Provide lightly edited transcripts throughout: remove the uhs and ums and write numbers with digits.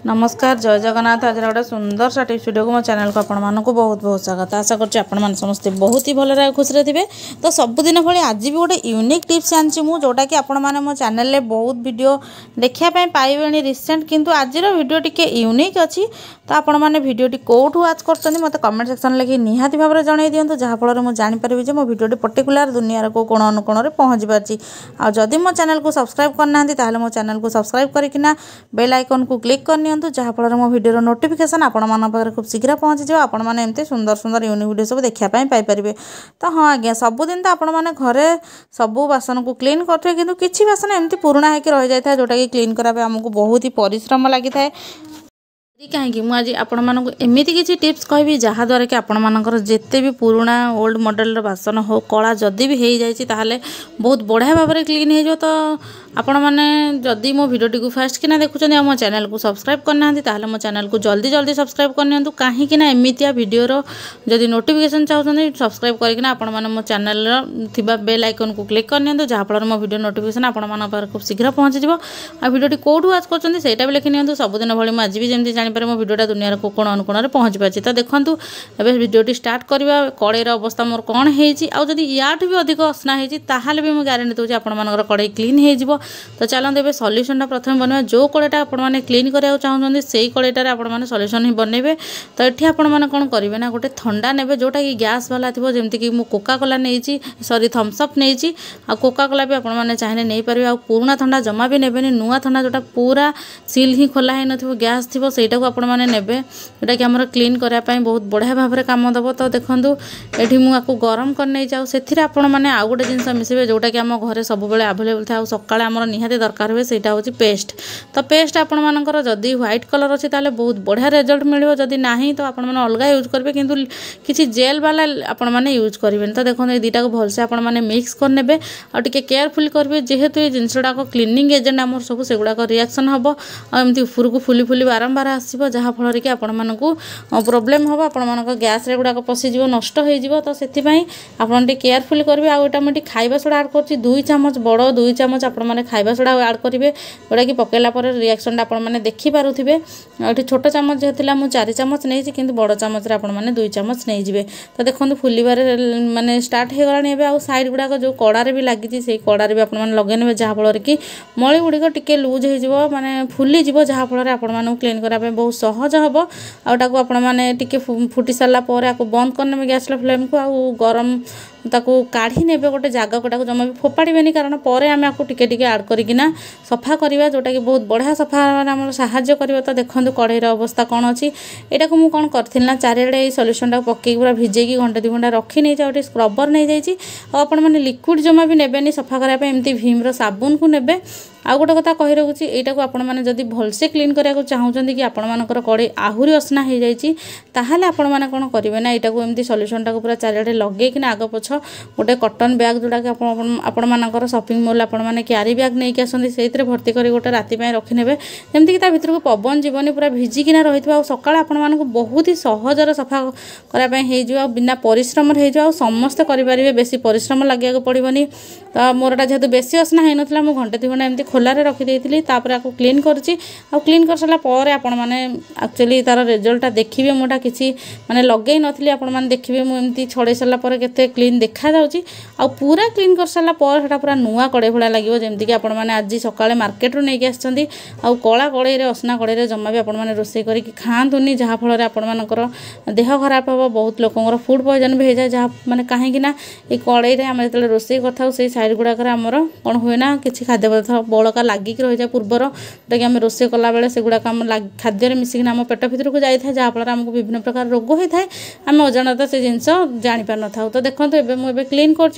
नमस्कार जय जगन्नाथ। आज गोटे सुंदर सा टिप्स वीडियो को मो चैनल को आपण मानक बहुत बहुत स्वागत। आशा करछि आपण मान समस्त बहुत ही भल खुशी थे। तो सबुदिन भली आज भी गोटे यूनिक टिप्स आनी मु जोटा कि आपण माने मो चैनल रे बहुत वीडियो देखिया पाइबे रिसेंट, किंतु आज वीडियो टिके यूनिक अच्छी। तो आपण माने वीडियो कोठू वाच करछन मते कमेंट सेक्शन लगे निहाती भाव में जणाई दियंतु, जहाँ फल में जानीपारि जे मो वीडियो पर्टिकुलर दुनिया को कोण अनुकोण रे पहुँची पारछि। आ जदि मो चैनल को सब्सक्राइब करना ताहले मो चैनल को सब्सक्राइब करकिना बेल आइकन को क्लिक करनी जहाँ फल मो वीडियो नोटिफिकेशन आपंकर खूब शीघ्र पहुँची जाओ। आपण मैंने एमती सुंदर सुंदर यूनिक वीडियो सब देखापी पाइपर। तो हाँ आज्ञा सबुदिन तो आपण मैंने घरे सबू बासन को क्लीन करते, किंतु किसी बासन एमती पुराणा होकर रही जाए जोटा कि क्लीन कराया आमको बहुत ही परिश्रम लगी था। कहीं मुझे आपण मानक एमती किसी टिप्स कहबी जहाँद्वारा कि आपण मानकर जिते भी पुराणा ओल्ड मॉडल बासन हो कला जदि भी हो जाए बहुत बढ़िया भाव में क्लीन हो। तो आपण मैंने जदि मो वीडियो को फास्ट किना देखुं मो चैनल को सब्सक्राइब करना ताहले मो चैनल को जल्दी जल्दी सब्सक्राइब करनी कहीं एमतिया वीडियो जदि नोटिफिकेशन चाहते सब्सक्राइब करना आपण मैंने मो चैनल थिबा बेल आइकन को क्लिक करनी जहाँ फल मो वीडियो नोटिफिकेशन आपण मान खूब शीघ्र पहुँची जाओ। आ वीडियो कौटू वाच कर सहीटा भी लिखि नि सबुदिन भाई आज भी जमी जानीपर मो वीडियोटा दुनिया को कोण अनुकोण में पहुँची पार्टी। तो देखूँ एवं वीडियो स्टार्ट करवा कड़ईर अवस्था मोर कौन होती याठू भी अधिक असना होती भी मुझे गारंटी दूसरी आपर कड़ई क्लीन हो। तो चलते ए सल्यूशनटा प्रथम बनवा जो कड़ईटा आपने क्लीन कराया चाहते से कड़ईटार आपने सल्यूशन ही बनइबे। तो ये आपने कौन करेंगे ना गोटे ठंडा ने जोटा कि गैस वाला थी जमीक मुझे कोका कोला नहीं सॉरी थम्सअप नहीं आ कोका कोला भी आपने चाहिए नहीं पारे। आ पुराना ठंडा जमा भी नेबेनि नुआ ठंडा जोटा पूरा सील ही खोला ही न गैस थी सहीटा को आपण मैंने नेबे जोटा कि आमर क्लीन करने बहुत बढ़िया भाव में काम दब। तो देखूँ ये मुझे गरम कर नहीं जाऊ से मैंने आउ गोटे जिन मिसेबे जोटा कि आम घर सब आवेलेबल था सकाଳେ आमर निहाती दरकार हुए सेटा हूँ पेस्ट। तो पेस्ट आपण मानकर जदि व्हाइट कलर अच्छी ताले बहुत बढ़िया रिजल्ट मिले, जदि नहीं तो आपण मैंने अलग यूज करेंगे किंतु किसी जेल वाला आपण मैंने यूज करेंगे। तो देखो ये दुटा को भलसे आपण मैंने मिक्स करने और टिके केयरफुल करेंगे जेहेतु ये जिनसुड़ाक क्लीनिंग एजेंट आम सब से गुड़ाक रिएक्शन हम आमती ऊपर को फुली फुली बारंबार आसो जहाँ फल कि आपण मानकू प्रोब्लेम हम आपण गैस रे गुड़ाक पशिज नष्ट हो। तो से केयरफुल करेंगे। आटा मुझे खाଇବା सोडा आड कर 2 चामच बड़ 2 चामच आपण मैंने खाଇବା सोडा आड करेंगे जोटा कि पकेला पर रिएक्शन आपण मैंने देखिपे। ये छोट चामच जो मुझे 4 चामच नहीं कि बड़ चामच मैंने 2 चामच नहीं जाए। तो देखो फुलबार माने स्टार्ट हो गला आ साइड गुड़ाक जो कड़ारे भी लगी से कड़ारे भी आपने लगे ने जहाँ फल कि मली गुड़िक टिके लूज हो माने फुली जहाँ फल आपको क्लीन करने बहुत सहज हम। आटाको आपण मैंने टिके फुटी सारा बंद करने गैस फ्लेम को आउ गरम ताकू काढ़ी ने गोटे जगह कोटा जमा भी फोपाड़े कारण पर आम आपको टिके आड करना सफा करवा जोटा कि बहुत बढ़िया सफा आम साहाଯ୍य कर। तो देखो कड़ईर अवस्था कौन अच्छी यहाँ को मुझे कौन करना चारिड़े सल्यूशनटा पकईक पूरा भिजेकी घंटे 2 घंटा रखी नहीं जाए स्क्रबर नहीं जाइए। आपण मैंने लिक्विड जमा भी नेबेनि सफा करने एमती भीमर साबुन को नेबे। आउ गोटे कथा कही रखुच्छी यहाँ को आपण मैंने जदि भलसे क्लीन कराया चाहते कि आपण मानकर कड़ई आहरी असना हो जाए आपण मैंने कौन करेंगे ना यहाँ को एमती सल्यूशनटा को पूरा चारिड़े लगेकिना आग पछ गोटे कटन बैग जोटा कि आपण मानकर शॉपिंग मॉल आपण मैंने क्यारी बैग नहीं आसती से भर्ती कर गोटे राति रखी ने जमीक भितर को पवन जीवन पूरा भिजिकिना रही सकाଳେ आपण मानक बहुत ही सहजर सफा करने हो बिना परिश्रम हो समस्ते करेंगे बेसी परिश्रम लगे पड़ोनी। तो मोरटा जेहतु बेसी असना हो ना मुझे घंटे 2 घंटा एमती खोलारे रखी तापर आपको क्लीन करुच्ची क्लीन कर सारा पर आपण मैंने एक्चुअली तार रिजल्टा देखिए मुझा किसी माने लगे नी आपण मैंने देखिए मुझे छड़े सारापर के क्लीन देखा जाऊँगी आ पूरा क्लीन कर सारा पर पूरा नुआ कड़े भाया लगे जमीक आपण मैंने आज सकाଳେ मार्केट रू नहीं आसछंती आ कला कड़ई असना कड़ई जमा भी आपण मैंने रोषे करके खातुनी जहाँ फल आपर देह खराब हम बहुत लोकर फूड पॉइजन भी हो जाए जहाँ मैंने कहीं ये कड़ई आम जो रोषे कर से साइड गुड़ाक आमर कौन हुए ना किसी खाद्य पदार्थ बड़का लगिक रही जाए पूर्वर जोटा कि आम रोषे कला बेले से गुड़ाक आम खाद्य मिसिक आम पेट भितर को जाए जहाँ फल आमको विभिन्न प्रकार रोग होता है आम अजाणता से जिनस जापर न था। तो देखो मुझे क्लीन कर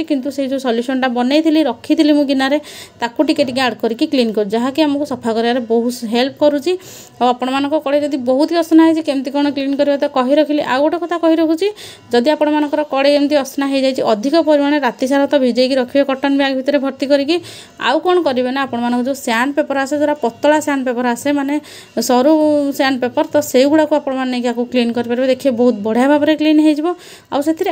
जो सल्यूशनटा बनई रखी मु गिनारे ताकू टिके आड करके क्लीन कर जहाँकि आमको सफा कर बहुत हेल्प करुच्ची। आपण मान कड़े जब बहुत ही असना है केमती कौन क्लीन करवा तो कही रखिली। आउ गोटे कथा कही रखुच्छी जदि आपण मानकर कड़े एमती असना हो जाए अधिक परिमाण राति सारा तो भिजेकी रखिए कटन बैग भितर भर्ती करके आउ कौन करेंगे ना आपण मानक जो सैंड पेपर आसे जो पतला सैंड पेपर आसे माने सरू सैंड पेपर तो से गुड़ाक आपण मैंने क्लीन करेंगे देखिए बहुत बढ़िया भाव में क्लीन हो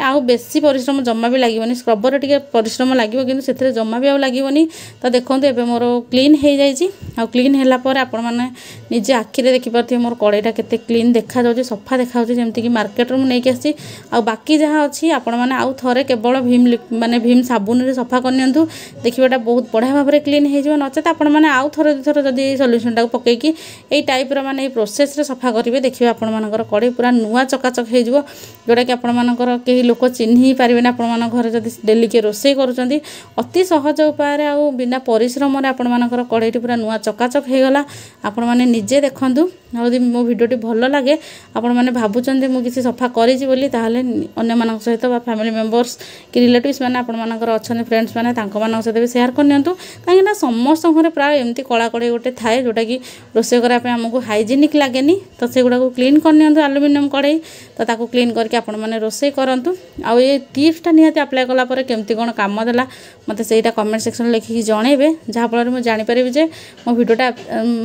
आउ बेसी परिश्रम जमा भी लगे स्क्रबर टिके परिश्रम लगे कि जमा भी आउ लगे। तो देखो ये मोर क्लीन हो जाए आ क्लीन होला पर आपण माने निजे आखिरे देखि पारथि मोर कड़ाईटा केते क्लीन देखा जाउछि सफा देखा जाउछि जेमति कि मार्केट रो नै के आसी आ बाकी जहाँ अछि आपण माने आउ थरे केवल भीम माने भीम साबुन रे सफा करनियंतु देखिबाटा बहुत बढ़िया भाव रे क्लीन हे जिवो नचेत आपण माने आउ थरे दुथर जदी सॉल्यूशन टा पकई कि एई टाइप रो माने प्रोसेस रे सफा करिवे देखिबा आपण मानकर कड़ाई पूरा नुआ चकाचक हे जिवो जोटा कि आपण मानकर केही लोक चिन्ही पारिबे ना आपण मान घर जदी डेली के रोसे करूचंती अति सहज उपाय रे आ बिना परिश्रम रे आपण मानकर कड़ाईटी पूरा नुआ चकाचक हे गला आपण माने निजे देखंतु आ यदि मो वीडियोटी भलो लागे आपण माने भाबुचंती मु किसी सफा करिछि बोली ताहाले अन्य मानक सहित बा फैमिली मेंबर्स कि रिलेटिव्स माने आपण मानकर अछन फ्रेंड्स माने तांको मानक सहित भी शेयर करनियंतु काहे ना समस्त घरे प्राय एमती कला कड़ाई गोटे थाए जोटा कि रोसे करा पे हमकु हाइजीनिक लागेनी तो सेगुडा को क्लीन करनियंतु एल्युमिनियम कड़ाई तो ताको क्लीन करके आपण माने रोसे करंतु आ ये टिप्सटा निहाती अप्लाई कला पर केमती कोन काम देला मते सेटा कमेंट सेक्शन लिखि जणेबे जहा फल मु जानि परिबे जे मो वीडियोटा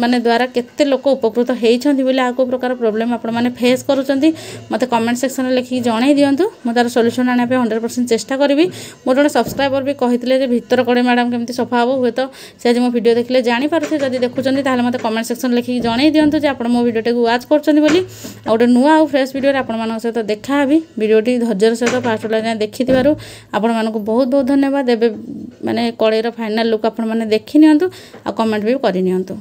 माने द्वारा केते लोक उपकृत हेइछंती बोले आको प्रकार प्रॉब्लम आपण माने फेस करूचंती मते कमेंट सेक्शन लिखि जणै दियंतु मो तार सॉल्यूशन आने पे 100% चेष्टा करबी मोर जने सब्सक्राइबर भी कहितले जे भीतर कड़े मैडम केमती सफा हो हुए तो से आज मो वीडियो देखले जानि पारथे जदी देखुचंती ताले मते कमेंट सेक्शन लिखि जणै दियंतु जे आपण मो वीडियोटे को वाच करचंती बोली आ गोटे नुआ आ फ्रेश वीडियो रे आपण मानक सहित देखा हबी वीडियोटी धैर्यर सहित फास्ट लाइन देखिथिबारु आपण मानक बहुत बहुत धन्यवाद एबे माने कड़ेर फाइनल लुक आपण माने देखि नियंतु आ कमेंट भी करि नियंतु।